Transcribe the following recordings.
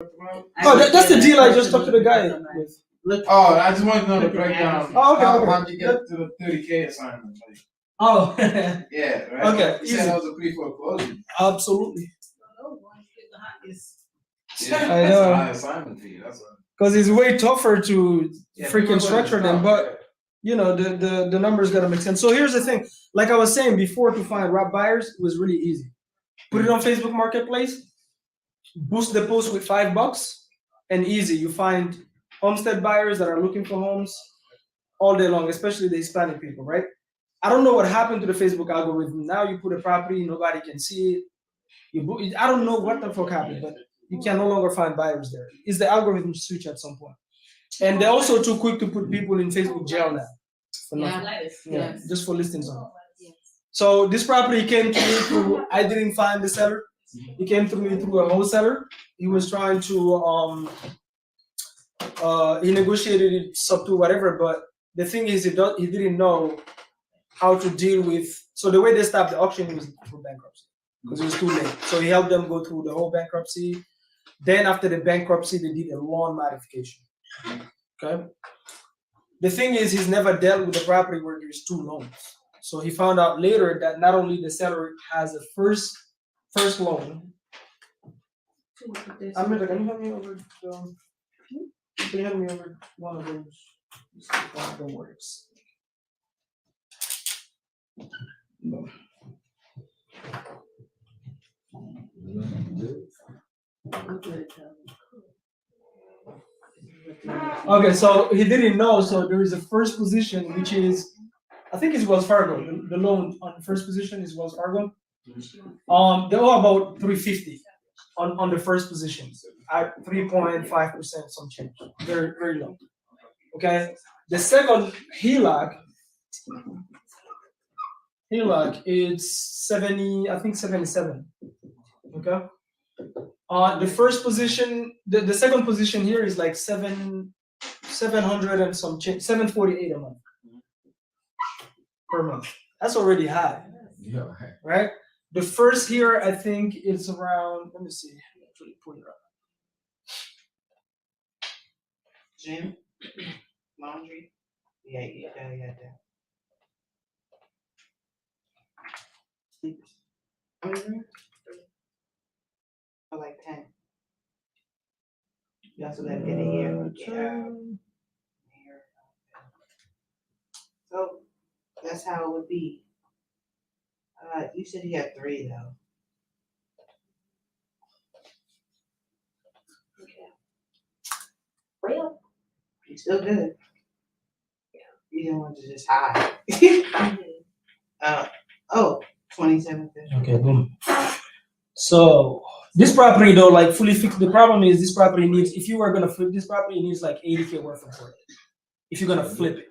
Oh, that's the deal I just talked to the guy with. Oh, I just wanted to know the breakdown. Oh, okay, okay. How'd you get to the 30K assignment? Like, Oh, yeah, right. Okay, You said that was a pre-foreclosure. absolutely. Yeah, I that's know. a high assignment fee. That's Because it's way tougher to freaking structure them, but yeah. you know the numbers gotta make sense. So here's the thing, like I was saying before, to find wrap buyers was really easy. Put it on Facebook Marketplace, boost the post with $5, and easy. You find homestead buyers that are looking for homes all day long, especially the Hispanic people, right? I don't know what happened to the Facebook algorithm. Now you put a property, nobody can see it. I don't know what the fuck happened, but you can no longer find buyers there. Is the algorithm switch at some point? And they're also too quick to put people in Facebook jail now. For nothing. Yeah, just for listings on. So this property came to me through, I didn't find the seller. He came to me through a wholesaler. He was trying to he negotiated it sub to whatever, but the thing is he didn't know how to deal with. So the way they stopped the auction was through bankruptcy because it was too late. So he helped them go through the whole bankruptcy. Then after the bankruptcy, they did a loan modification. Okay. The thing is, he's never dealt with a property where there's two loans. So he found out later that not only the seller has a first loan. I'm gonna, can you hand me over? Can you hand me over one of those? One of the words. No. Okay, so he didn't know. So there is a first position, which is, I think it's Wells Fargo. The loan on the first position is Wells Fargo. They owe about 350 on the first position at 3.5%, some change. Very, very low. Okay. The second HELOC is 70, I think 77. Okay. The first position, the second position here is like 700 and some change, 748 a month per month. That's already high. Yeah. Right? The first here, I think it's around, let me see. Actually pull it up. Gym, laundry. Yeah. How many rooms? Oh, like 10. You also let get in here. Yeah. So that's how it would be. You said he had 3 though. Well, He's still good. Yeah. You didn't want to just hide. 27. Okay, boom. So this property though, like fully fixed. The problem is this property needs, if you were gonna flip this property, it needs like 80K worth of work. If you're gonna flip it.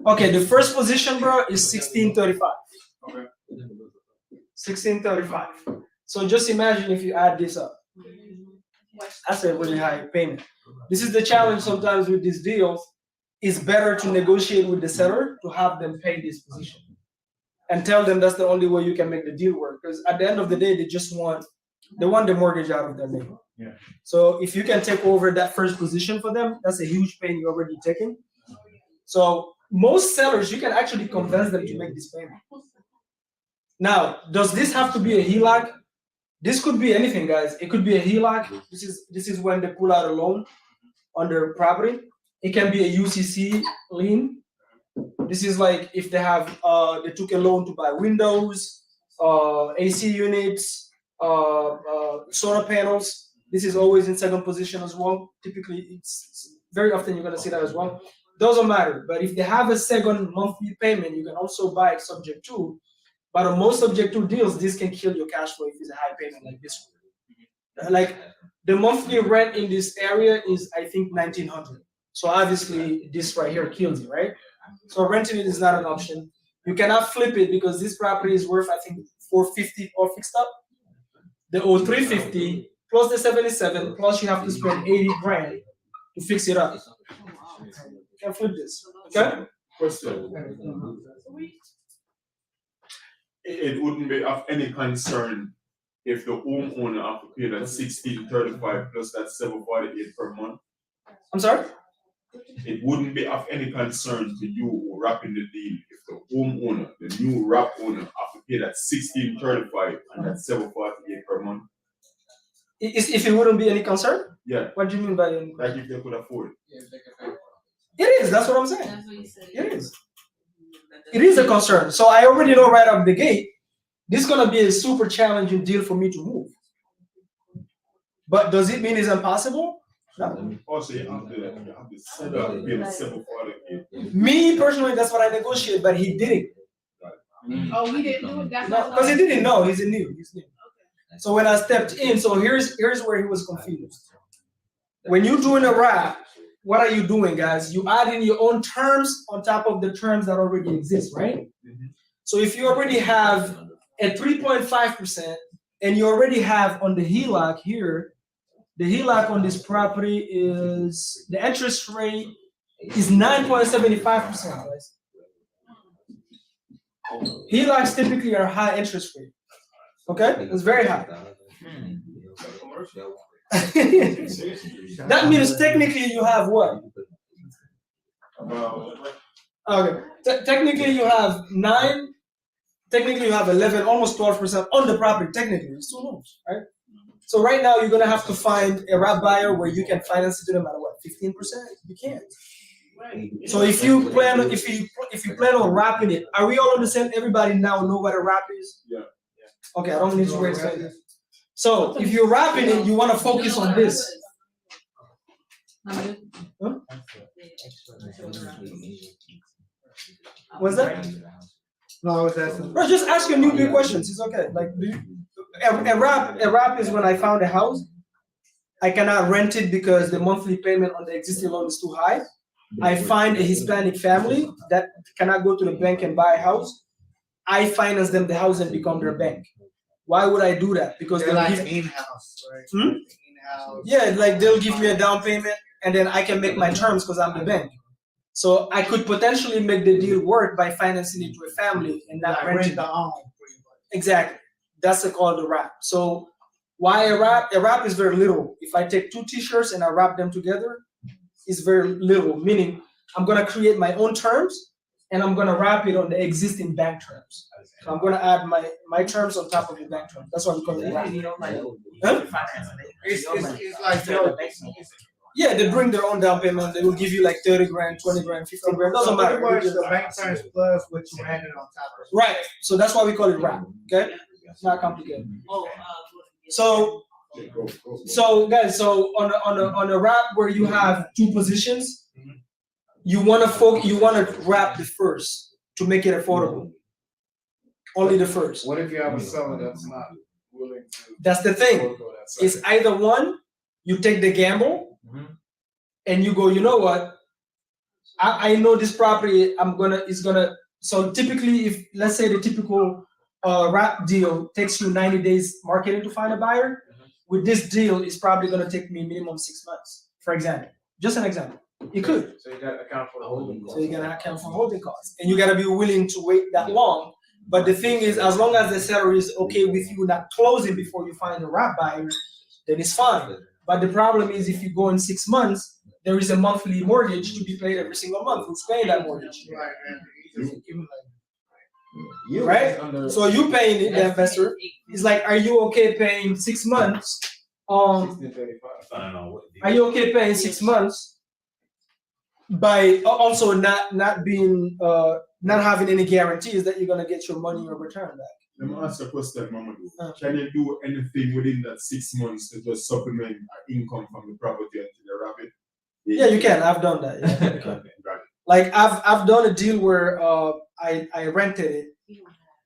Okay, the first position, bro, is 1635. Okay. 1635. So just imagine if you add this up. That's a really high payment. This is the challenge sometimes with these deals. It's better to negotiate with the seller to have them pay this position and tell them that's the only way you can make the deal work. Because at the end of the day, they want the mortgage out of their name. Yeah. So if you can take over that first position for them, that's a huge pain you're already taking. So most sellers, you can actually convince them to make this payment. Now, does this have to be a HELOC? This could be anything, guys. It could be a HELOC. This is when they pull out a loan on their property. It can be a UCC lien. This is like if they have they took a loan to buy windows, AC units, solar panels. This is always in second position as well. Typically, it's very often you're gonna see that as well. Doesn't matter. But if they have a second monthly payment, you can also buy it subject to. But on most subject to deals, this can kill your cash flow if it's a high payment like this one. Like the monthly rent in this area is, I think, $1,900. So obviously, this right here kills you, right? So renting it is not an option. You cannot flip it because this property is worth, I think, $450 all fixed up. The $350 plus the 77 plus you have to spend 80 grand to fix it up. You can flip this, okay? It wouldn't be of any concern if the homeowner have to pay that 1635 plus that 748 per month. I'm sorry? It wouldn't be of any concern to you wrapping the deal if the homeowner, the new wrap owner, have to pay that 1635 and that 748 per month. If it wouldn't be any concern? Yeah, What do you mean by any? like if they could afford it. Yeah, they can pay. It is, that's what I'm saying. That's what you said. It is. It is a concern. So I already know right out the gate, this is gonna be a super challenging deal for me to move. But does it mean it's impossible? No. Also, you have the setup, pay the 748. Me personally, that's what I negotiated, but he didn't. Oh, we didn't do it. That's No, because he didn't know. He's new. So when I stepped in, so here's where he was confused. When you're doing a wrap, what are you doing, guys? You add in your own terms on top of the terms that already exist, right? So if you already have a 3.5% and you already have on the HELOC here, the HELOC on this property is, the interest rate is 9.75%, guys. HELOCs typically are high interest rate, okay? It's very high. That means technically you have what? Okay, technically you have 9, technically you have 11, almost 12% on the property, technically, it's 2 loans, right? So right now you're gonna have to find a wrap buyer where you can finance it to them at what, 15%? You can't. So if you plan on wrapping it, are we all on the same? Everybody now know what a wrap is? Yeah. Okay, I don't need to explain this. So if you're wrapping it, you want to focus on this. Huh? What's that? No, I was asking. Bro, just ask your newbie questions. It's okay. Like, a wrap is when I found a house. I cannot rent it because the monthly payment on the existing loan is too high. I find a Hispanic family that cannot go to the bank and buy a house. I finance them the house and become their bank. Why would I do that? Because They're they'll like give, in-house, right? Hmm? In-house. yeah, like they'll give me a down payment and then I can make my terms because I'm the bank. So I could potentially make the deal work by financing it to a family and not Like rent rent it. the home. Exactly. That's called a wrap. So why a wrap? A wrap is very literal. If I take 2 t-shirts and I wrap them together, it's very literal, meaning I'm gonna create my own terms and I'm gonna wrap it on the existing bank terms. So I'm gonna add my terms on top of the bank terms. That's why we call it a wrap. Huh? It's like your, Yeah, they bring their own down payment. They will give you like 30 grand, 20 grand, 15 grand. Doesn't matter. pretty much the bank terms plus what you added on top of it. Right. So that's why we call it wrap. Okay? It's not complicated. So guys, so on a wrap where you have 2 positions, you wanna wrap the first to make it affordable. Only the first. What if you have a seller that's not willing to? That's the thing. forego that It's second? either one, you take the gamble and you go, you know what? I know this property so typically if let's say the typical wrap deal takes you 90 days marketing to find a buyer, with this deal it's probably gonna take me minimum 6 months, for example. Just an example. It could. So you gotta account for the holding So cost. you're gonna account for holding costs. And you gotta be willing to wait that long. But the thing is, as long as the seller is okay with you not closing before you find a wrap buyer, then it's fine. But the problem is if you go in 6 months, there is a monthly mortgage to be paid every single month. Who's paying that mortgage? Right, and you just accumulate. Right? So you paying it, the investor. It's like, are you okay paying 6 months? 1635. Are you okay paying 6 months by also not being not having any guarantees that you're gonna get your money or return back? Let me ask you a question, Mamadou. Can you do anything within that 6 months to just supplement income from the property until you wrap it? Yeah, you can. I've done that. Yeah, you can. Okay, got it. Like I've done a deal where I rented it.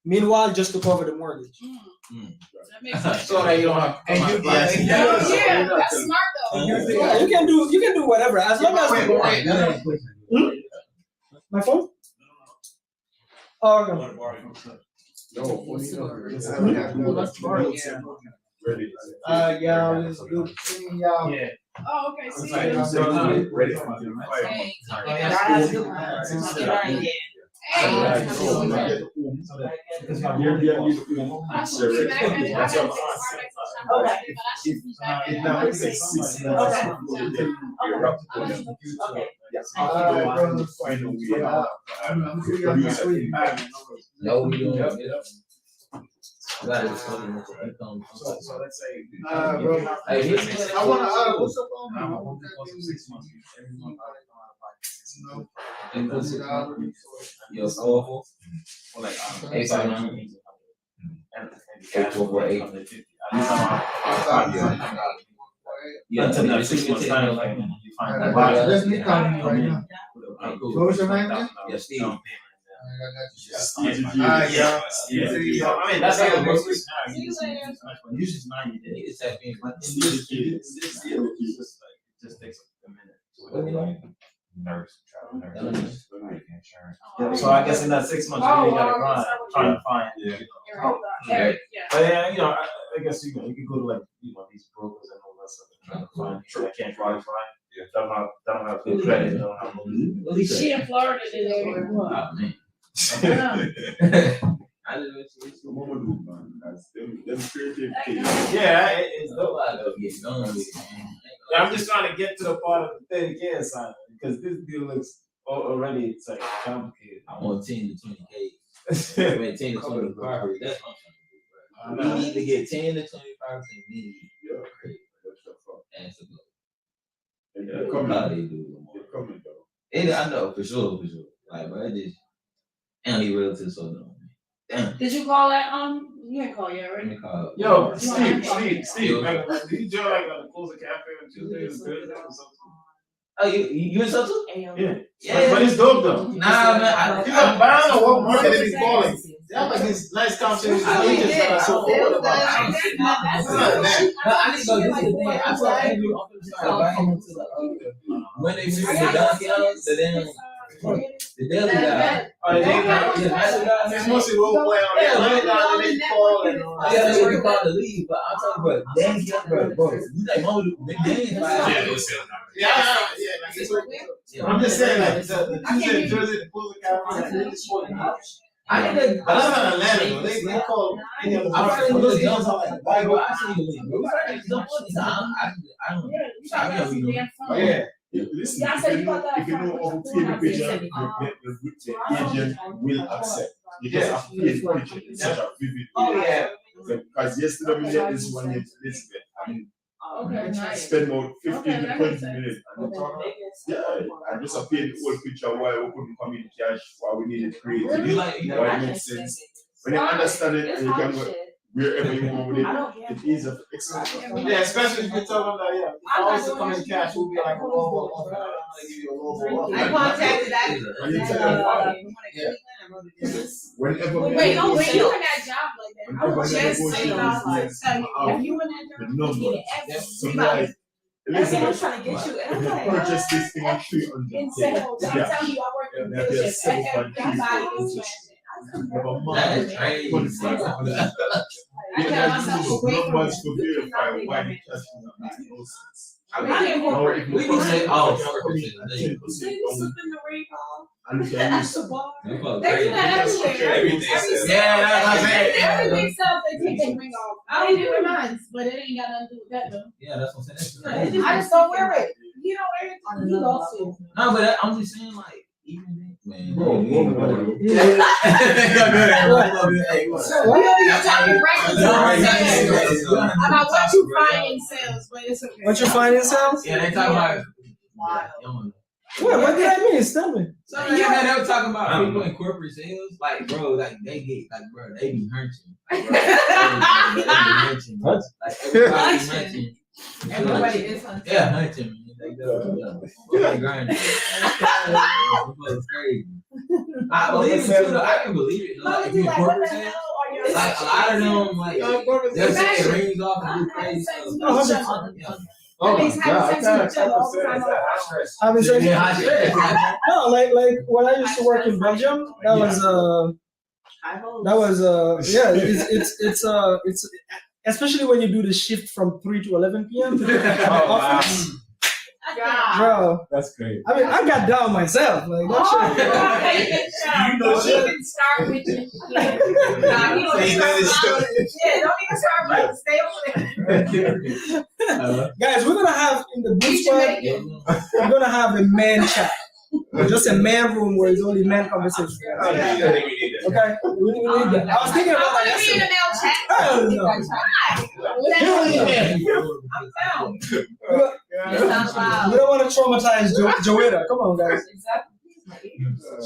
Meanwhile, just to cover the mortgage. That makes sense. So that you don't have. And you- Yeah, that's smart though. Yeah, you can do whatever as long as my phone. Oh, okay. No, ready. Y'all just do, y'all. Yeah. Oh, okay. See. Ready for the fight. Hey, Hey. Like, so when I get home, Airbnb the home, I it's should be direct. back. I gotta take my Okay. but I should be back. If now it's like 6 months before you get your wrap on it. Okay. Yes, after that, you find a way to produce it. No, we don't. Yep. So let's say. Bro. Hey, I wanna, what's up on? I'm on 6 months. Every month Your score Or like, 859. and 848. At least I'm Yeah, until that you 6 can months take time, it like, like you find Alright, that. that's me calling you right now. What was your name again? Yeah, Steve. Yeah. Yeah, I mean, that's how it works. See you later. Usually it's 90 You days. can tap in. But in this case, it just takes a minute. What do you like? Nurse, travel nurse. Oh, So I guess in that 6 months, you really gotta grind, trying to find. Yeah. But yeah, I guess you can go to like, these brokers and all that stuff and try to find people that can't qualify. Don't have good credit, don't have money. She in Florida today. Oh, man. I live in What would do, man? That's them creative things. Yeah, it's dope. I gotta get going with it, man. Yeah, I'm just trying to get to the part of the 30K assignment because this deal looks already it's like complicated. I want 10 to 20K. I mean, 10 to 20 property. That's what I'm trying to do, bro. We need to get 10 to 25 million. Yeah, that's the fuck. That's a goal. And Yeah, they're how coming. they do They're coming though. it. I know for sure. Like, bro, it just and he relative so dumb. Damn. Did you call that? You didn't call yet, Let right? me call. Yo, You Steve, like, do you join like a close a cafe on Tuesdays and Thursdays or something? Oh, you in so too? Yeah. Yeah. But it's dope though. Nah, man. You know, but I don't know what market they be calling. They have like this nice conversation with agents that are so forward about it. I need to go. This is the thing. I told Andrew I'm gonna start inviting him to the when they meet the Dunkin', the deli guy. Oh, they It's mostly role play on Yeah, that. like, They call and all I that. gotta work about the leave, but I'm talking about Danny, bro. You like mama do big Danny? Yeah. I'm just saying, like, the Tuesday, Thursday, the Pulls Cafe, they just want to. I think they. But that's not Atlanta, though. They call any other I'm market. saying Those those agents guns are are like, like, why bro, go? I see you leave. Bro, I don't. Yeah. Listen, Yeah, I if said you you know, got that if you know from how to paint the picture, the the agent will accept. You just have to paint the picture in such a vivid way. Yeah. Because yesterday we did this one with Elizabeth. I mean, Okay, nice. spend about 15 Okay, to that 20 makes sense. minutes. And yeah, I just paint the whole picture why we couldn't come in cash, why we needed creative, You like you why it makes sense. When you understand it and you can go wherever you want with it, it's easy for excellent. Yeah, especially if you tell them that, yeah, if I was to come in cash, it would be like a low offer. I'm gonna give you a low offer. I contacted that. And you tell them, whenever Wait, no, when you negotiate, in that job like that, I whenever was just saying, I was like, negotiate, if you in that the job, you numbers. get it So everybody. like, Elizabeth, trying to get you, and I'm you like, purchase this thing on 300. In sales, I'm Yeah. telling you, I work in Yeah, they're business, and 7.3. everybody is smashing. Never That mind. is crazy. 25. I Yeah, tell I myself, use away from numbers it. to verify why the cash is not making no sense. I mean, Now, if we you can say, oh, come in fuck at it. 10% See, down, something to recall. and you can use The bar. We call it They do crazy. that everywhere. Everything Every sells. Yeah, that's what I'm saying. Everything sells, they take their ring off. I don't do mine, but it ain't got nothing to do with that though. Yeah, that's what I'm saying. That's crazy. I just don't wear it. You don't wear it, you go to. No, but I'm just saying, like, even man. Bro, So we don't be talking regular sales about what you find in sales, but it's okay. What you find in sales? Yeah, they talking about. What did that mean? Tell me. So man, they were talking about people in corporate sales, like bro, like they get, like bro, they be hurting. Like, bro, they be hurting. Like everybody be hurting. everybody is on. Yeah, hunting, man. Like grinding. It's crazy. I believe it too, though. I can believe it. Like, if you're in corporate sales, like a lot of them, like they'll take their rings off and do crazy stuff. Yeah. Oh my Babies have sex with each other all the time. I've been saying, Yeah, I stress. no, like when I used to work in Belgium, that was yeah, it's especially when you do the shift from 3 to 11 p.m. Oh, wow. office. God. Bro, That's great. I mean, I got down myself. Like, that shit. You know, don't even start with you. Nah, he don't even start with you. Yeah, don't even start with you. Stay over there. Guys, we're gonna have in the booth We should squad, make it. we're gonna have a man chat. Just a man room where it's only man conversation. I think we need that. Okay? We need that. I was thinking about I that want to be in yesterday. the male chat. Hell no. I'm down. It's not We don't want to traumatize Joetta. Come on, guys.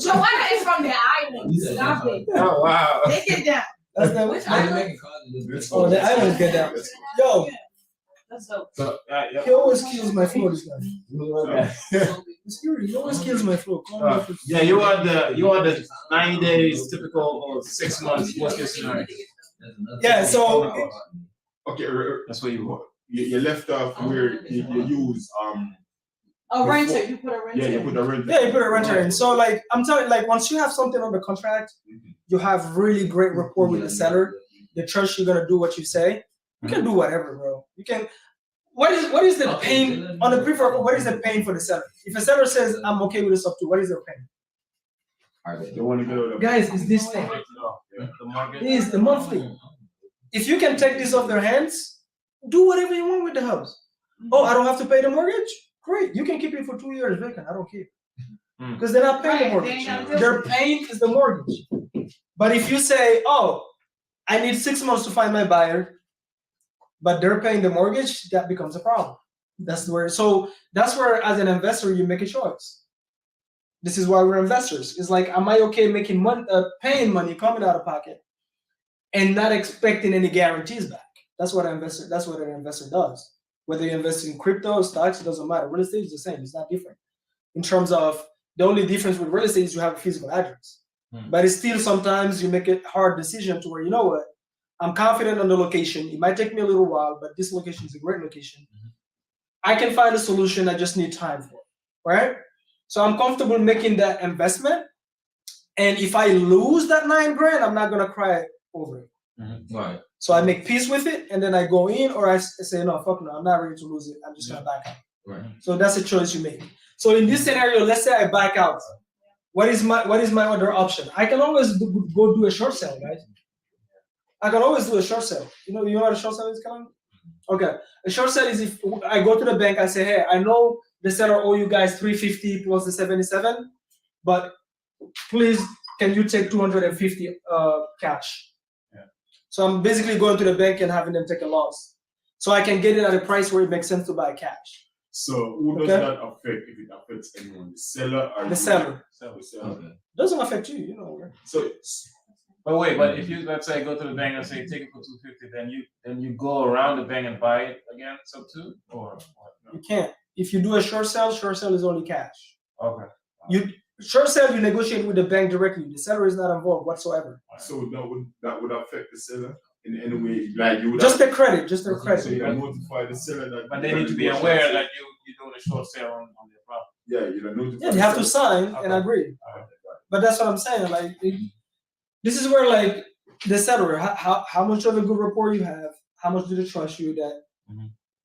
Joanna is from the island. Stop it. Oh, wow. Take it down. That's the Which I island? Oh, the islands get down. Yo, That's dope. So, yeah. he always kills my flow, this guy. He always kills my flow. Yeah, you are the 90 days typical or 6 months worst case scenario. Yeah, so Okay, That's what you want. you left off where you use A renter, you put a renter. yeah, you put a rent. yeah, you put a renter in. So like I'm telling you, like once you have something on the contract, you have really great rapport with the seller. They trust you're gonna do what you say. You can do whatever, bro. You can. What is the pain on the pre-foreclosure? What is the pain for the seller? If a seller says I'm okay with this up to, what is their pain? You want to get out of Guys, it's this thing. The market. It is the monthly. If you can take this off their hands, do whatever you want with the house. Oh, I don't have to pay the mortgage? Great. You can keep it for 2 years vacant. I don't care. Because they're not paying the Right, they ain't mortgage. gotta do Their pain is the mortgage. But if you say, oh, I need 6 months to find my buyer, but they're paying the mortgage, that becomes a problem. That's where as an investor, you make a choice. This is why we're investors. It's like, am I okay making money, paying money coming out of pocket and not expecting any guarantees back? That's what an investor does. Whether you invest in crypto, stocks, it doesn't matter. Real estate is the same. It's not different. In terms of the only difference with real estate is you have a physical address. But it's still sometimes you make a hard decision to where, you know what, I'm confident on the location. It might take me a little while, but this location is a great location. I can find a solution. I just need time for it, right? So I'm comfortable making that investment. And if I lose that $9,000, I'm not gonna cry over it. Right. So I make peace with it, and then I go in, or I say, no, fuck no, I'm not ready to lose it. I'm just gonna back out. Right. So that's a choice you make. So in this scenario, let's say I back out. What is my other option? I can always go do a short sale, guys. I can always do a short sale. You know what a short sale is, Colin? Okay. A short sale is if I go to the bank, I say, hey, I know the seller owe you guys $350 plus the $77, but please, can you take $250 cash? Yeah. So I'm basically going to the bank and having them take a loss. So I can get it at a price where it makes sense to buy cash. So who does that affect if it affects anyone? The seller or The seller. The seller. Doesn't affect you, you know. So But if you, let's say, go to the bank and say take it for $250, then you go around the bank and buy it again, so too, or what? No. You can't. If you do a short sale is only cash. Okay. Short sale, you negotiate with the bank directly. The seller is not involved whatsoever. So that would affect the seller in any way, like you would Just the credit, So you can notify the seller that. But they need to be aware that you're doing a short sale on their property. Yeah, you can notify. Yeah, they have to sign and Okay. agree. But that's what I'm saying. Like, this is where like the seller, how much of a good rapport you have, how much do they trust you that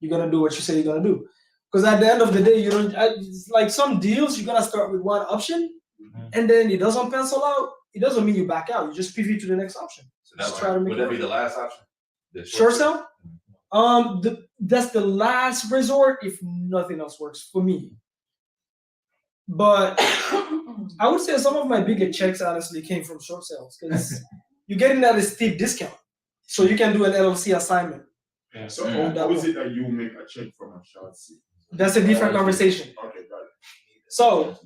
you're gonna do what you say you're gonna do? Because at the end of the day, you don't. It's like some deals, you're gonna start with one option, and then it doesn't pencil out. It doesn't mean you back out. You just pivot to the next option. So Just try to make would it that be work. the last option? The Short sale? That's the last resort if nothing else works for me. But I would say some of my bigger checks honestly came from short sales because you're getting at a steep discount. So you can do an LLC assignment. Yeah. So how is it that you make a check from a short sale? That's a different conversation. Okay, got it. So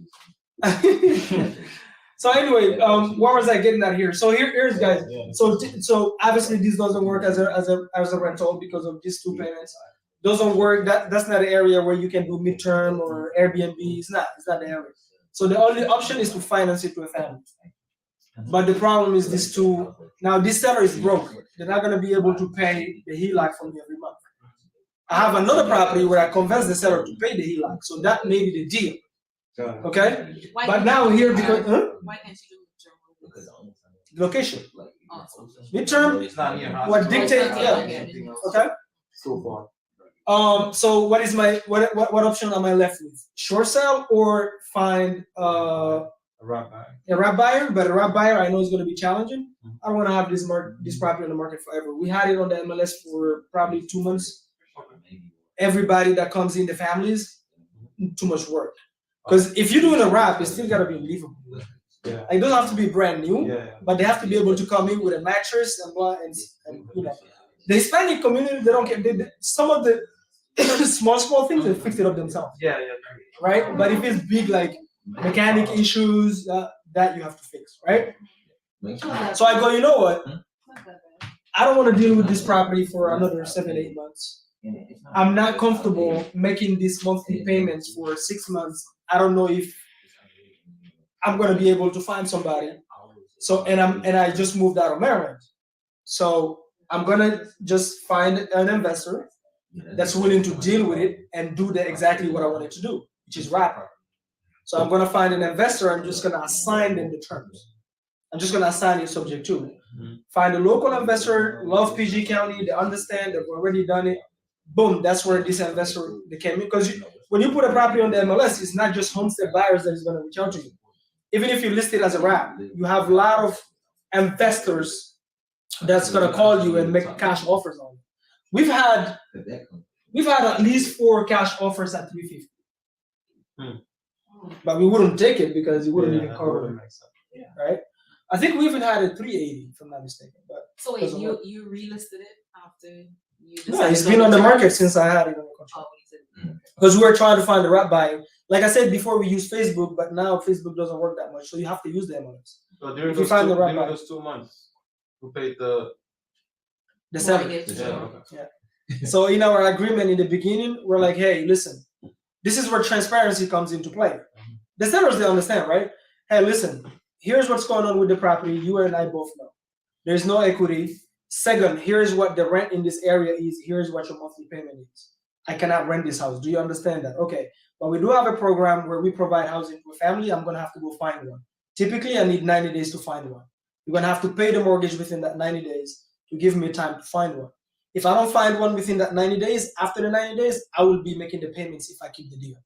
so anyway, where was I getting at here? So here's guys. So obviously this doesn't work as a rental because of these two payments. Doesn't work. That's not an area where you can do midterm or Airbnb. It's not the area. So the only option is to finance it to a family. But the problem is these two. Now this seller is broke. They're not gonna be able to pay the HELOC from me every month. I have another property where I convince the seller to pay the HELOC. So that may be the deal. Okay? Why But can't now you here do because Why can't you do midterm? location. Oh. Midterm, It's not near house. what dictates, Okay, yeah. okay. Okay? So far. So what is what option am I left with? Short sale or find A wrap back. a wrap buyer? But a wrap buyer I know is going to be challenging. I don't want to have this property on the market forever. We had it on the MLS for probably 2 months. Everybody that comes in, the families, too much work. Because if you're doing a wrap, it's still gotta be livable. Yeah. It doesn't have to be brand new, Yeah. but they have to be able to come in with a mattress and blah and you know. The Hispanic community, they don't care. Some of the small things they fix it up themselves, Yeah. right? But if it's big like mechanic issues, that you have to fix, right? So I go, you know what? I don't want to deal with this property for another 7-8 months. I'm not comfortable making these monthly payments for 6 months. I don't know if I'm gonna be able to find somebody. So and I just moved out of Maryland. So I'm gonna just find an investor that's willing to deal with it and do exactly what I wanted to do, which is wrap it. So I'm gonna find an investor. I'm just gonna assign them the terms. I'm just gonna assign it subject to. Find a local investor, love PG County, they understand, they've already done it. Boom, that's where this investor they came in. Because when you put a property on the MLS, it's not just homestead buyers that is gonna reach out to you. Even if you list it as a wrap, you have a lot of investors that's gonna call you and make cash offers on it. We've had at least 4 cash offers at 350. But we wouldn't take it because it wouldn't even cover it, right? I think we even had a 380, if I'm not mistaken. But So wait, you relisted it after you no, it's been on the market since I had it under control. Because we were trying to find the wrap buyer. Like I said before, we use Facebook, but now Facebook doesn't work that much, so you have to use the MLS. So during If you find the right buyer. those 2 months, who paid the seller. mortgage. Yeah. So in our agreement in the beginning, we're like, hey, listen, this is where transparency comes into play. The sellers, they understand, right? Hey, listen, here's what's going on with the property. You and I both know. There's no equity. Second, here's what the rent in this area is. Here's what your monthly payment is. I cannot rent this house. Do you understand that? Okay. But we do have a program where we provide housing to a family. I'm going to have to go find one. Typically, I need 90 days to find one. You're going to have to pay the mortgage within that 90 days to give me time to find one. If I don't find one within that 90 days, after the 90 days, I will be making the payments if I keep the deal.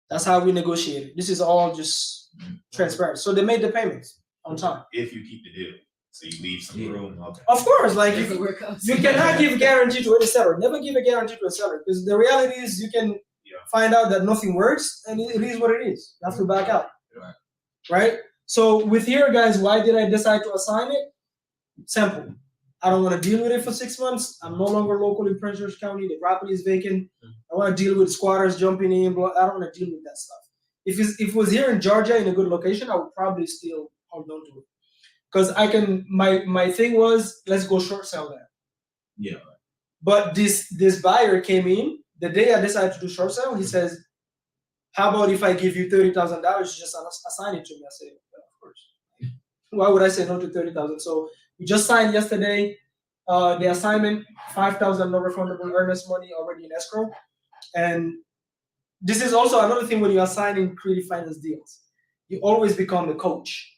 That's how we negotiate. This is all just transparent. So they made the payments on time. If you keep the deal, so you leave some room. Okay. Of course, like you cannot give guarantee to any seller. Never give a guarantee to a seller because the reality is you can find out that nothing works and it is what it is. You have to back out. Right? So with here, guys, why did I decide to assign it? Simple. I don't want to deal with it for 6 months. I'm no longer local in Prince George County. The property is vacant. I want to deal with squatters jumping in. I don't want to deal with that stuff. If it was here in Georgia in a good location, I would probably still hold on to it. Because I can, my thing was, let's go short sell that. Yeah. But this buyer came in, the day I decided to do short sale, he says, how about if I give you $30,000, you just assign it to me? I said, well, of course. Why would I say no to $30,000? So we just signed yesterday the assignment, $5,000 no refundable earnest money already in escrow. And this is also another thing when you're assigning creative finance deals. You always become the coach.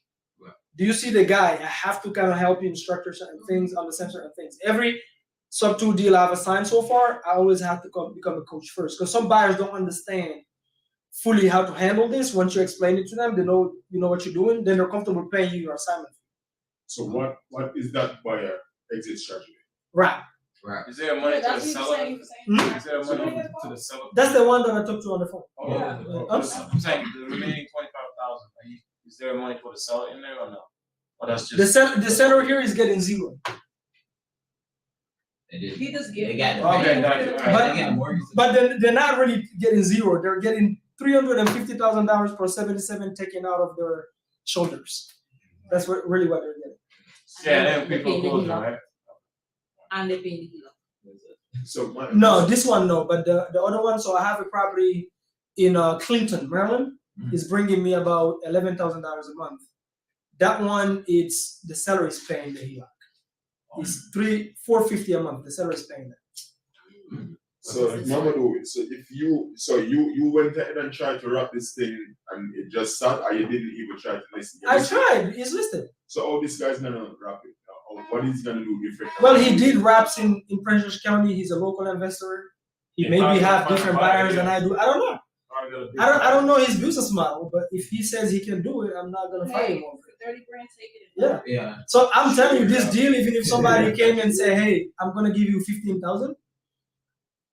Do you see the guy? I have to kind of help you structure certain things, understand certain things. Every sub-2 deal I've assigned so far, I always have to become a coach first. Because some buyers don't understand fully how to handle this. Once you explain it to them, they know you know what you're doing, then they're comfortable paying you your assignment. So what is that buyer exit strategy? Right. Is there money to the seller? Is there money to the seller? That's the one that I talked to on the phone. Oh, yeah. I'm saying the remaining 25,000. Is there money for the seller in there or no? Or that's just The seller here is getting zero. He just give. They got Okay, gotcha. All right. They got mortgage. But then they're not really getting zero. They're getting $350,000 per 77 taken out of their shoulders. That's really what they're getting. yeah, then people close, right? And they pay the dealer. So No, this one no, but the other one. So I have a property in Clinton, Maryland. Is bringing me about $11,000 a month. That one, it's the seller is paying the HELOC. It's $450 a month. The seller is paying that. So Mamadou, so if you went ahead and tried to wrap this thing and it just sat, or you didn't even try to listen. I tried. It's listed. So how this guy's gonna wrap it? Or what is he gonna do different? Well, he did wraps in Prince George County. He's a local investor. He maybe have different buyers than I do. I don't know. I don't know his business model, but if he says he can do it, I'm not gonna fight him over it. 30 grand, take it. Yeah. Yeah. So I'm telling you, this deal, even if somebody came and say, "Hey, I'm gonna give you 15,000,"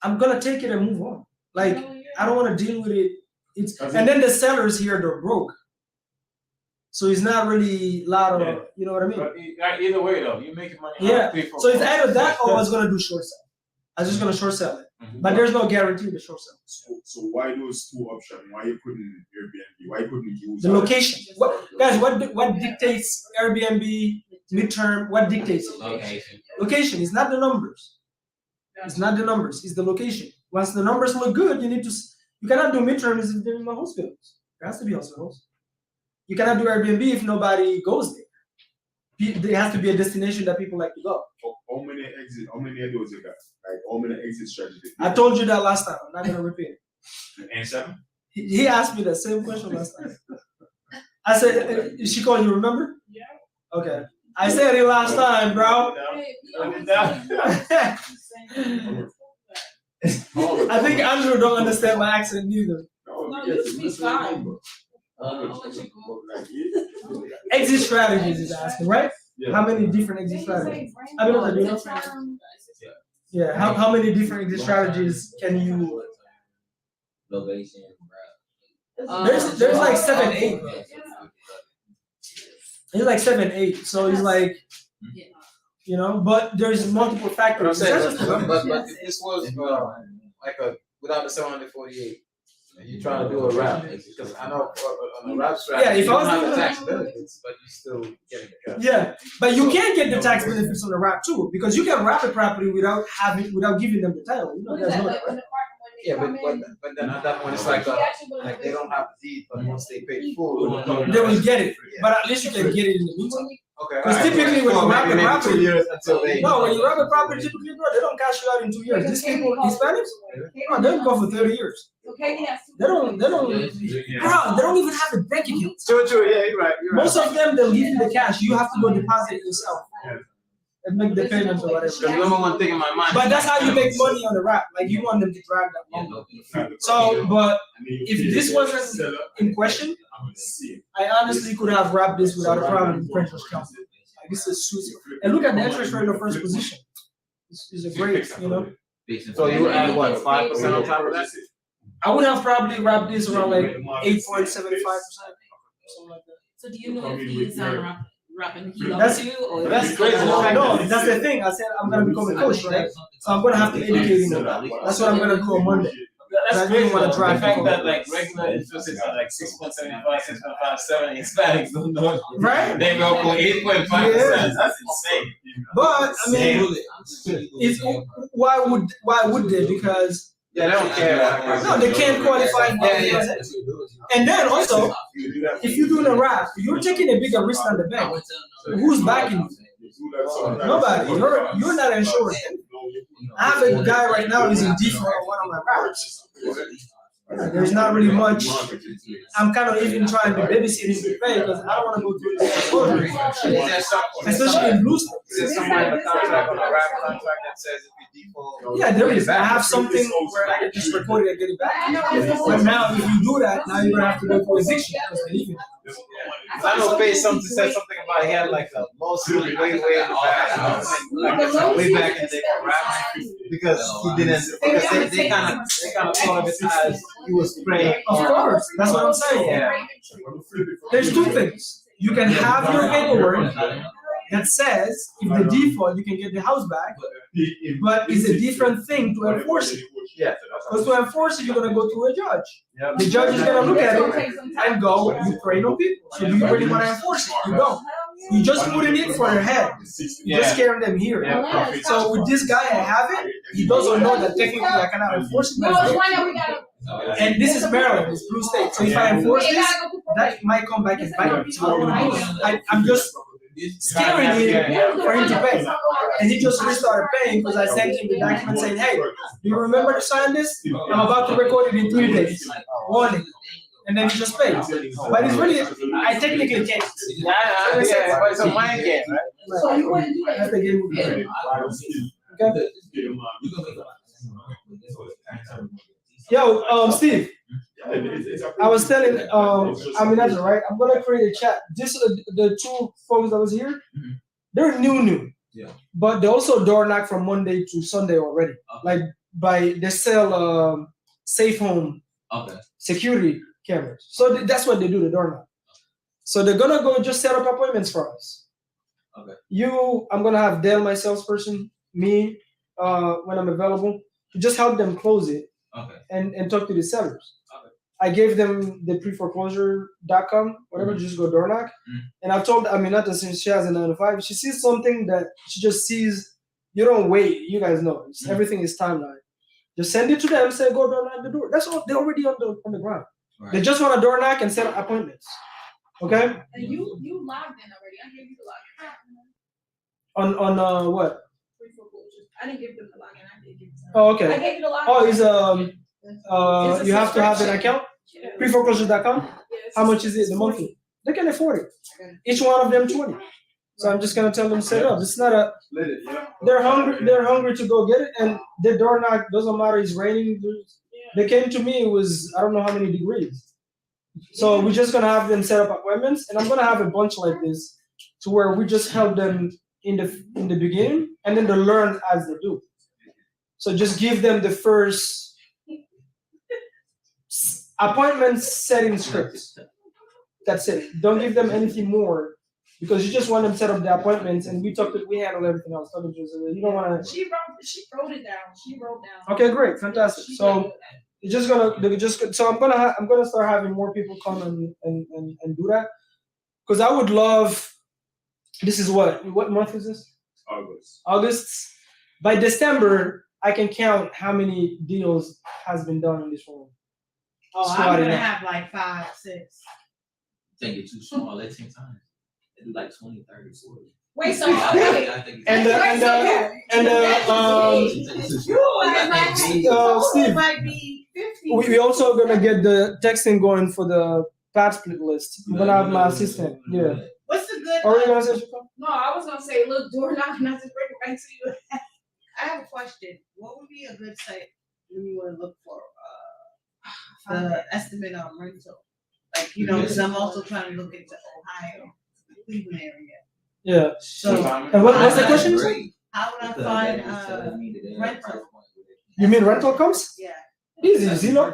I'm gonna take it and move on. Like I don't want to deal with it. And then the sellers here, they're broke, so it's not really a lot of, you know what I mean? But either way though, you're making money. Yeah. So it's either that or I was gonna do short sell. I was just gonna short sell it, but there's no guarantee with the short sell. So why those two options? Why you couldn't Airbnb? Why couldn't you use The location. What dictates Airbnb midterm? What dictates it? Location. Location. It's not the numbers. It's not the numbers. It's the location. Once the numbers look good, you cannot do midterms if there are no hospitals. There has to be hospitals. You cannot do Airbnb if nobody goes there. There has to be a destination that people like to go. How many of those you got? Like how many exit strategies? I told you that last time. I'm not gonna repeat it. And 7? He asked me the same question last time. I said, she called you, remember? Yeah. Okay. I said it last time, bro. I think Andrew don't understand my accent neither. No, you speak fine. Exit strategies is asking, right? Yeah. How many different exit strategies? I mean, what do you know? Yeah. How many different exit strategies can you? Location, There's like 7, 8. It's like 7, 8. So it's like, you know, but there's multiple factors. But if this was like without the 748, you're trying to do a wrap, because I know on a wrap strategy, Yeah, if you I was don't have doing the tax benefits, but you still getting the cash. Yeah, but you can get the tax benefits on the wrap too, because you can wrap a property without giving them the title. You know, there's no that, right? Yeah, but then at that point it's like they don't have the deed, but once they pay full, They will get it, but at least you can get it in the meantime. Okay. Because typically when you wrap a maybe property, 2 years until they. no, when you wrap a property, typically, bro, they don't cash you out in 2 years. These people, Hispanics, bro, they'll go for 30 years. They don't, bro, they don't even have a bank account. True, yeah, you're right. Most of them, they'll give you the cash. You have to go deposit it yourself and make the payments or whatever. The number one thing in my mind. But that's how you make money on the wrap. Like you want them to drag that money. So, but if this wasn't in question, I honestly could have wrapped this without a problem in French's County. Like this is suits. And look at the interest rate of first position. This is a great, you know. So you would add what, 5% on top of that? I would have probably wrapped this around like 8.75%, something like that. So do you know if he's rapping he That's- loves you or? That's crazy. No, that's the thing. I said I'm gonna become a coach, right? So I'm gonna have to educate him on that. That's what I'm gonna do on Monday. That's I crazy. didn't wanna The drive fact people. that like regular interest is at like 6.75, 6.57, Hispanics don't know. Right? They go for 8.5%. Yeah. That's insane. But I mean, it's why would they? Because Yeah, they don't care. no, they can't qualify for it. And then also, if you're doing a wrap, you're taking a bigger risk than the bank. Who's backing you? Nobody. You're not insured. I have a guy right now who's in default on one of my wraps. There's not really much. I'm kind of even trying to babysit him to pay because I don't want to go through this exposure, especially in blue stuff. Is there somewhere in the contract on a wrap contract that says if you default? Yeah, there is. I have something where I can just record it and get it back. But now, if you do that, now you're gonna have to go through eviction because they leave it. I know Faye said something about he had like a lawsuit way in the back, like way back in the day for rap, because he didn't, because they kind of thought of it as he was praying. Of course, that's what I'm saying. Yeah. There's two things. You can have your paperwork that says if the default, you can get the house back, but it's a different thing to enforce it. Yeah. Because to enforce it, you're gonna go through a judge. Yeah. The judge is gonna look at it and go, you pray no people. So do you really want to enforce it? You don't. You just putting it for your head. You're just scaring them here. Yeah. So with this guy, I have it. He doesn't know that technically I cannot enforce it. And this is Maryland, it's blue state. So if I enforce this, that might come back and bite me. So I'm just scaring him for him to pay. And he just restarted paying because I sent him the document saying, hey, do you remember to sign this? I'm about to record it in 3 days. Warning. And then he just paid. But it's really, I technically can't. Yeah, but it's a mind game, right? So you wouldn't do That's that? the game. Okay? Yo, Steve, Yeah, it's a I was telling, I mean, that's right. I'm gonna create a chat. This, the two folks that was here, Mhm. they're new. Yeah. But they also door knock from Monday to Sunday already. Okay. Like they sell safe home Okay. security cameras. So that's what they do, the door knock. So they're gonna go just set up appointments for us. Okay. I'm gonna have Dale, my salesperson, me, when I'm available, to just help them close it Okay. and talk to the sellers. Okay. I gave them the pre-foreclosure.com, whatever, just go door knock. And I told Aminata, since she has a 9 to 5, she sees something that she just sees. You don't wait, you guys know. Everything is timeline. Just send it to them, say go door knock the door. That's all, they're already on the ground. Right. They just want a door knock and set up appointments. Okay? And you logged in already. I gave you the login. On what? Pre-foreclosures. I didn't give them the login. I did give them. Oh, I okay. gave you the login. Oh, is It's a you have to have an subscription. account? Yeah. Pre-foreclosure.com? Yeah, it's How a- much is it the monthly? They can afford it. Each one of them 20. So I'm just gonna tell them set it up. It's not a. Let it, yeah. They're hungry. They're hungry to go get it, and the door knock doesn't matter. It's raining. They came to me. It was I don't know how many degrees. So we're just gonna have them set up appointments, and I'm gonna have a bunch like this, to where we just help them in the beginning, and then they learn as they do. So just give them the first appointment setting scripts. That's it. Don't give them anything more, because you just want them to set up the appointments, and we handle everything else. You don't want to. She wrote it down. She wrote down. Okay, great, fantastic. She So wrote it. they're just so I'm gonna start having more people come and do that, because I would love. This is what month is this? August. By December, I can count how many deals has been done in this room. Oh, I'm Squatting gonna up. have like 5, 6. Think it's too small. They take time. They do like 20, 30, 40. Wait, so I okay. think it's And Steve, It might be 50. we also gonna get the texting going for the pad split list. I'm gonna have my assistant. Yeah. What's the good? Are you gonna say something? No, I was gonna say, look, door knock, and I just bring it back to you. I have a question. What would be a good site when you want to look for the estimate on rental? Like, because I'm also trying to look into Ohio, Cleveland area. Yeah. So And what's the question? how would I find rental? You mean rental comes? Yeah. Easy. Zillow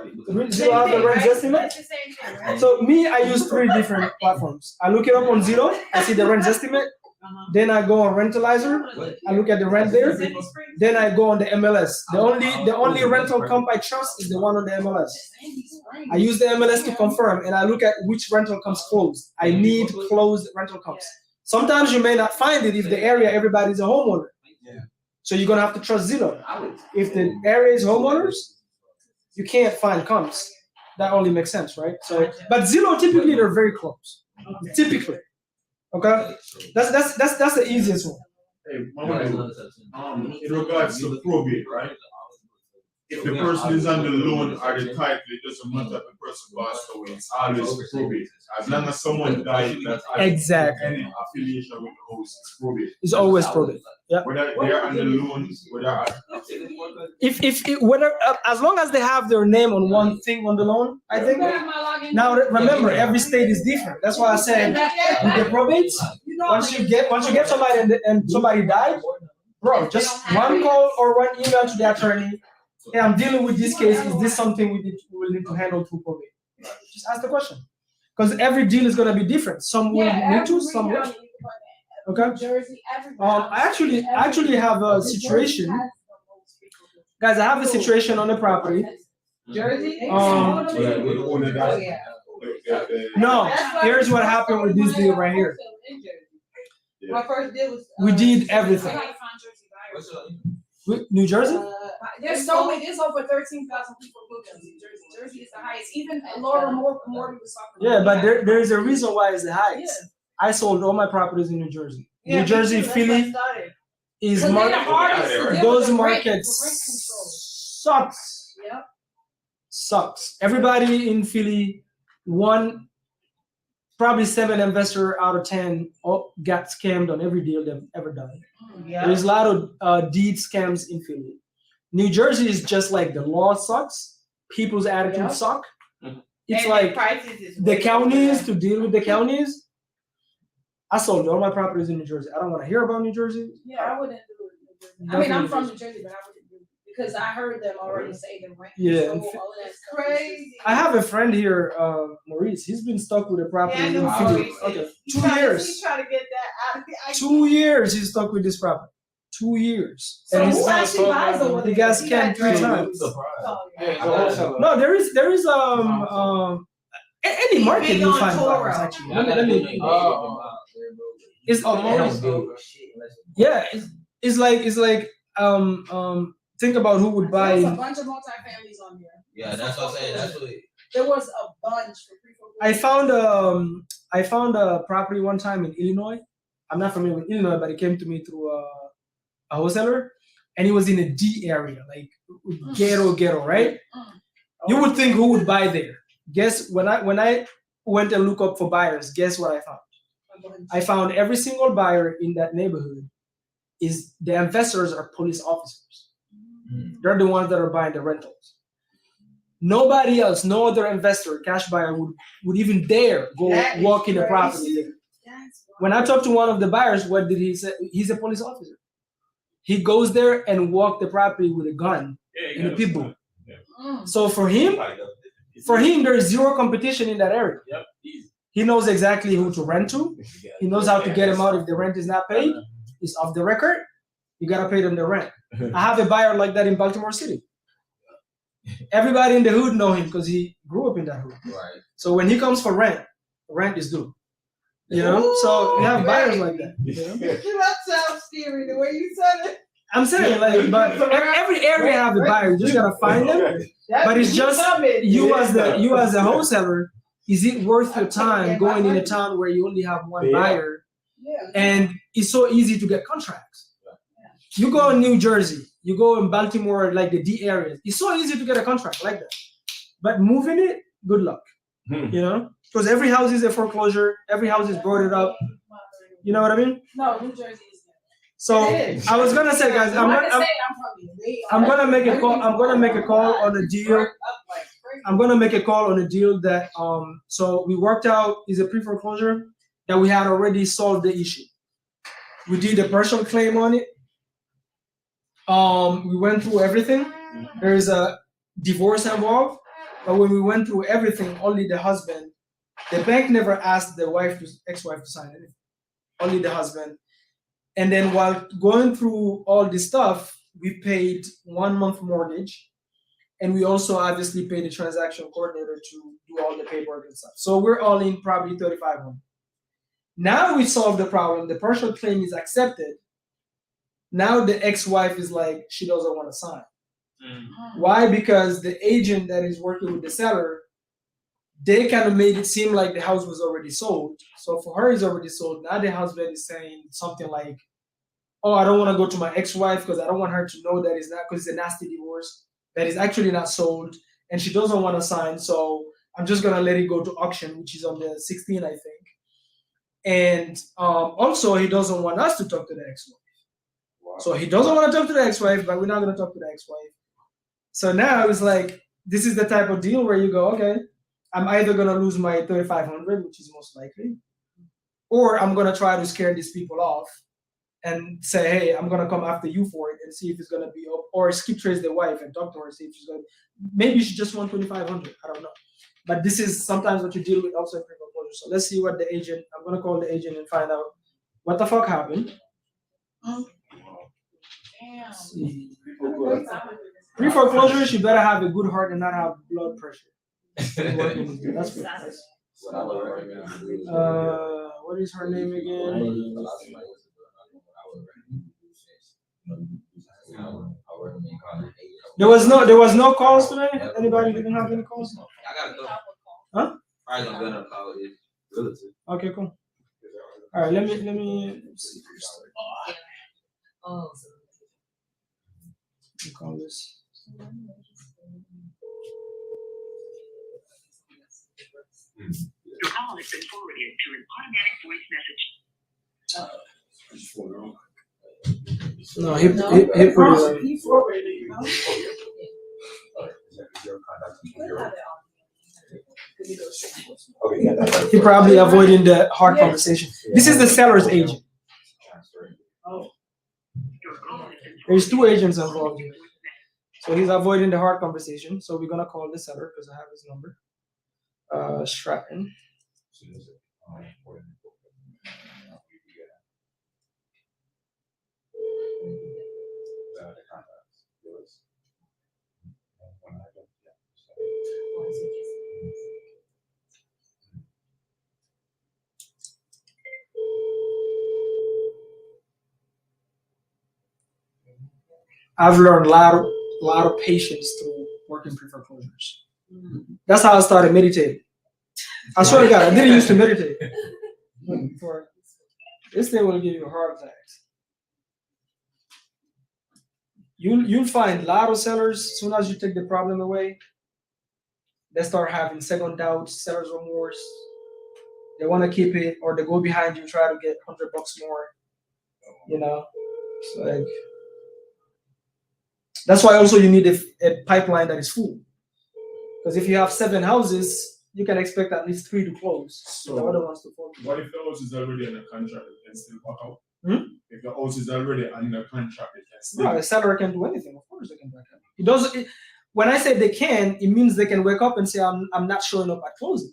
have the rent estimate. It's the same thing, right? So me, I use 3 different platforms. I look it up on Zillow. I see the rent estimate. Then I go on Rentalizer. I look at the rent there. Then I go on the MLS. The only rental comp I trust is the one on the MLS. I use the MLS to confirm, and I look at which rental comes closed. I need closed rental comps. Sometimes you may not find it if the area everybody's a homeowner. So you're gonna have to trust Zillow. If the area is homeowners, you can't find comps. That only makes sense, right? So, but Zillow typically they're very close. Typically, okay. That's the easiest one. Hey, in regards to probate, right? If the person is on the loan or the title, it doesn't matter if the person passed away, it's always probate. As long as someone died that has Exactly. any affiliation with the house, it's probate. It's always probate. Yeah. Whether they're on the loan, whether If whether as long as they have their name on one thing on the loan, I think. Now remember, every state is different. That's why I said with the probates, once you get somebody and somebody died, bro, just one call or one email to the attorney. Hey, I'm dealing with this case. Is this something we need to handle through probate? Just ask the question, because every deal is gonna be different. Some will need to, some won't. Okay. I actually have a situation, guys. I have a situation on the property. Jersey? No, here's what happened with this deal right here. My first deal was. We did everything. I gotta find Jersey buyers. New Jersey? There's over 13,000 people looking in Jersey. Jersey is the highest. Even Laura Morgan was talking. Yeah, but there is a reason why it's the highest. I sold all my properties in New Jersey. New Jersey, Philly is those markets sucks. Yep. Sucks. Everybody in Philly, probably 7 investor out of 10 got scammed on every deal they've ever done. Yeah. There's a lot of deed scams in Philly. New Jersey is just like the law sucks, people's attitude Yeah. suck. It's And like prices is the way counties over. to deal with the counties. I sold all my properties in New Jersey. I don't want to hear about New Jersey. Yeah, I wouldn't do it. I mean, Definitely I'm from New New Jersey, but I wouldn't do it because I heard them already say the rent. Yeah, So and all of that stuff is Crazy. I have a friend here, Maurice. He's been stuck with a property Yeah, I in know Philly. Maurice. Okay, He's 2 trying to- years. He's trying to get that out. 2 years he's stuck with this property. 2 years. So And who he's actually buys over he there? got He scammed 3 got times. Oh, Yeah, it's a wholesaler. No, there is any market big you on find Toro. buyers actually. I Let me it's yeah, it's like think about who would buy There was a in, bunch of multi-families on there. Yeah, that's what I'm saying. That's what. There was a bunch for pre-foreclosure. I found a property one time in Illinois. I'm not familiar with Illinois, but it came to me through a wholesaler, and it was in a D area, like ghetto, right? You would think who would buy there. Guess when I went and look up for buyers, guess what I found? I found every single buyer in that neighborhood is the investors are police officers. They're the ones that are buying the rentals. Nobody else, no other investor, cash buyer would even dare go That is walk in the crazy. property there. That's When I talked to one of the buyers, what did he say? He's a police officer. He goes there and walk the property with a gun in a pit bull. So for him, there's zero competition in that area. Yep, easy. He knows exactly who to rent to. He knows how to get him out if the rent is not paid. It's off the record. You gotta pay them the rent. I have a buyer like that in Baltimore City. Everybody in the hood know him because he grew up in that hood. Right. So when he comes for rent is due. You know? So you have buyers like that. You know? That sounds scary the way you said it. I'm saying like, but every area have a buyer. You just gotta find them. But it's just you as a wholesaler. Is it worth your time going in a town where you only have one buyer? And it's so easy to get contracts. You go in New Jersey, you go in Baltimore, like the D areas. It's so easy to get a contract like that. But moving it, good luck. You know, because every house is a foreclosure. Every house is boarded up. You know what I mean? No, New Jersey is there. So I was gonna say, guys, I'm gonna make a call. I'm gonna make a call on a deal. I'm gonna make a call on a deal that so we worked out is a pre-foreclosure that we had already solved the issue. We did a partial claim on it. We went through everything. There is a divorce involved, but when we went through everything, only the husband. The bank never asked the ex-wife to sign anything. Only the husband. And then while going through all this stuff, we paid 1 month mortgage. And we also obviously paid the transaction coordinator to do all the paperwork and stuff. So we're all in probably $3,500. Now we solved the problem. The partial claim is accepted. Now the ex-wife is like, she doesn't want to sign. Why? Because the agent that is working with the seller, they kind of made it seem like the house was already sold. So for her, it's already sold. Now the husband is saying something like, oh, I don't want to go to my ex-wife because I don't want her to know that it's not, because it's a nasty divorce, that is actually not sold. And she doesn't want to sign. So I'm just going to let it go to auction, which is on the 16th, I think. And also, he doesn't want us to talk to the ex-wife. Wow. So he doesn't want to talk to the ex-wife, but we're not going to talk to the ex-wife. So now it's like, this is the type of deal where you go, okay, I'm either going to lose my $3,500, which is most likely, or I'm going to try to scare these people off and say, hey, I'm going to come after you for it and see if it's going to be up, or skip trace the wife and talk to her, see if she's going to, maybe she just wants $2,500. I don't know. But this is sometimes what you deal with also in pre-foreclosure. So let's see what the agent, I'm going to call the agent and find out what the fuck happened. Damn. See. Pre-foreclosures, you better have a good heart and not have blood pressure. That's good. What is her name again? There was no calls today? Anybody didn't have any calls? I got a couple. Huh? Probably gonna go to call it relative. Okay, cool. All right, let me see. We call this. Your call has been forwarded to an automatic voice message. No, he pretty He forwarded it. he probably avoiding the hard conversation. This is the seller's agent. There's two agents involved here. So he's avoiding the hard conversation. So we're gonna call the seller because I have his number. Stratton. I've learned a lot of patience through working pre-foreclosures. That's how I started meditating. I swear to God, I didn't used to meditate before. This thing will give you heart attacks. You'll find a lot of sellers, as soon as you take the problem away, they start having second doubts, seller's remorse. They want to keep it, or they go behind you, try to get $100 more. You know, it's like that's why also you need a pipeline that is full. Because if you have 7 houses, you can expect at least 3 to close. So the other ones to fall. what if the house is already under contract? It can still back out. If the house is already under contract, it can still. No, the seller can do anything. Of course, they can back up. It doesn't. When I say they can, it means they can wake up and say, "I'm not showing up at closing."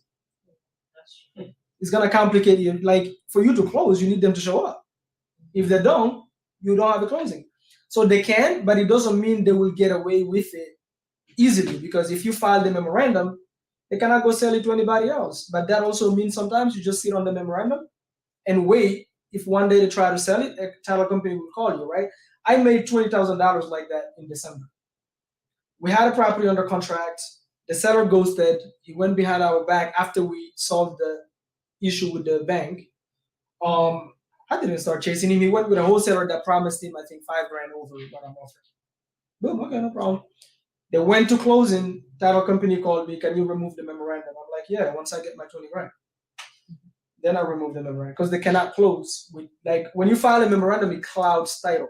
It's gonna complicate you. Like for you to close, you need them to show up. If they don't, you don't have a closing. So they can, but it doesn't mean they will get away with it easily. Because if you file the memorandum, they cannot go sell it to anybody else. But that also means sometimes you just sit on the memorandum and wait. If one day they try to sell it, a title company will call you, right? I made $20,000 like that in December. We had a property under contract. The seller ghosted. He went behind our back after we solved the issue with the bank. I didn't start chasing him. He went with a wholesaler that promised him, I think, $5,000 over what I'm offering. Boom, okay, no problem. They went to closing. Title company called me. Can you remove the memorandum? I'm like, yeah. Once I get my $20,000. Then I remove the memorandum because they cannot close with, like, when you file a memorandum, it clouds title.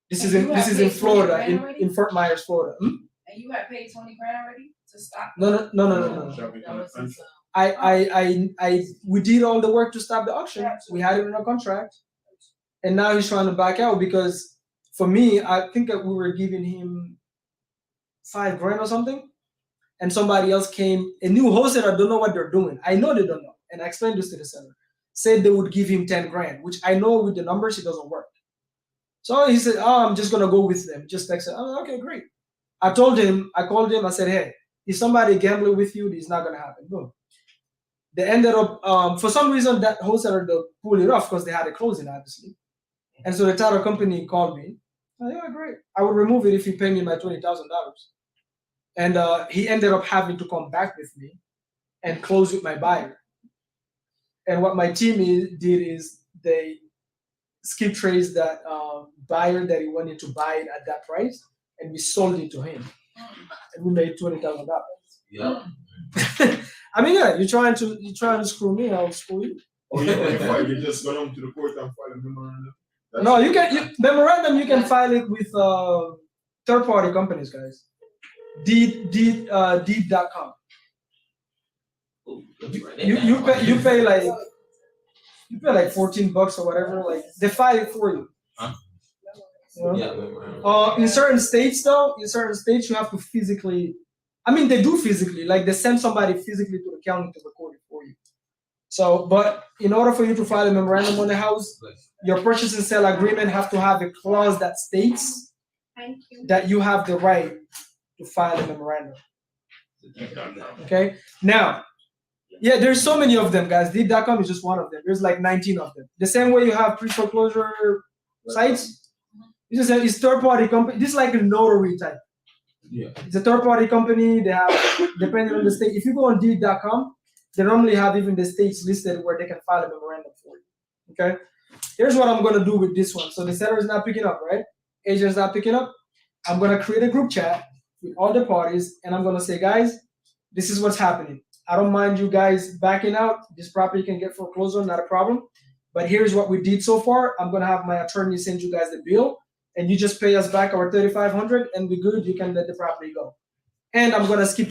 This is in Florida, in Fort Myers, Florida. And you had paid $20,000 already to stop? No. We did all the work to stop the auction. We had it in a contract, and now he's trying to back out because, for me, I think that we were giving him $5,000 or something, and somebody else came. A new wholesaler don't know what they're doing. I know they don't know, and I explained this to the seller. Said they would give him $10,000, which I know with the numbers it doesn't work. So he said, "Oh, I'm just gonna go with them." Just like, "Oh, okay, great." I called him. I said, "Hey, if somebody gambling with you, this is not gonna happen." Boom. They ended up, for some reason, that wholesaler pulled it off because they had a closing, obviously. And so the title company called me. Oh, yeah, great. I would remove it if you pay me my $20,000. And he ended up having to come back with me and close with my buyer. And what my team did is they skip traced that buyer that he wanted to buy it at that price, and we sold it to him. And we made $20,000. Yeah. I mean, yeah, you're trying to screw me, I'll screw you. Oh, you just go down to the court and file a memorandum? No, memorandum, you can file it with third-party companies, guys. Deed.com. You pay like $14 or whatever. Like they file it for you. Huh? You know? In certain states, you have to physically. I mean, they do physically. Like they send somebody physically to the county to record it for you. So, but in order for you to file a memorandum on the house, your purchase and sale agreement have to have a clause that states that you have the right to file a memorandum. Okay. Now, yeah, there's so many of them, guys. Deed.com is just one of them. There's like 19 of them. The same way you have pre-foreclosure sites, it's third-party company. This is like a notary type. Yeah. It's a third-party company. They have, depending on the state. If you go on Deed.com, they normally have even the states listed where they can file a memorandum for you. Okay. Here's what I'm gonna do with this one. So the seller is not picking up, right? Agent's not picking up. I'm gonna create a group chat with all the parties, and I'm gonna say, guys, this is what's happening. I don't mind you guys backing out. This property can get foreclosed on, not a problem. but here's what we did so far. I'm gonna have my attorney send you guys the bill, and you just pay us back our $3,500, and we're good. You can let the property go. And I'm gonna skip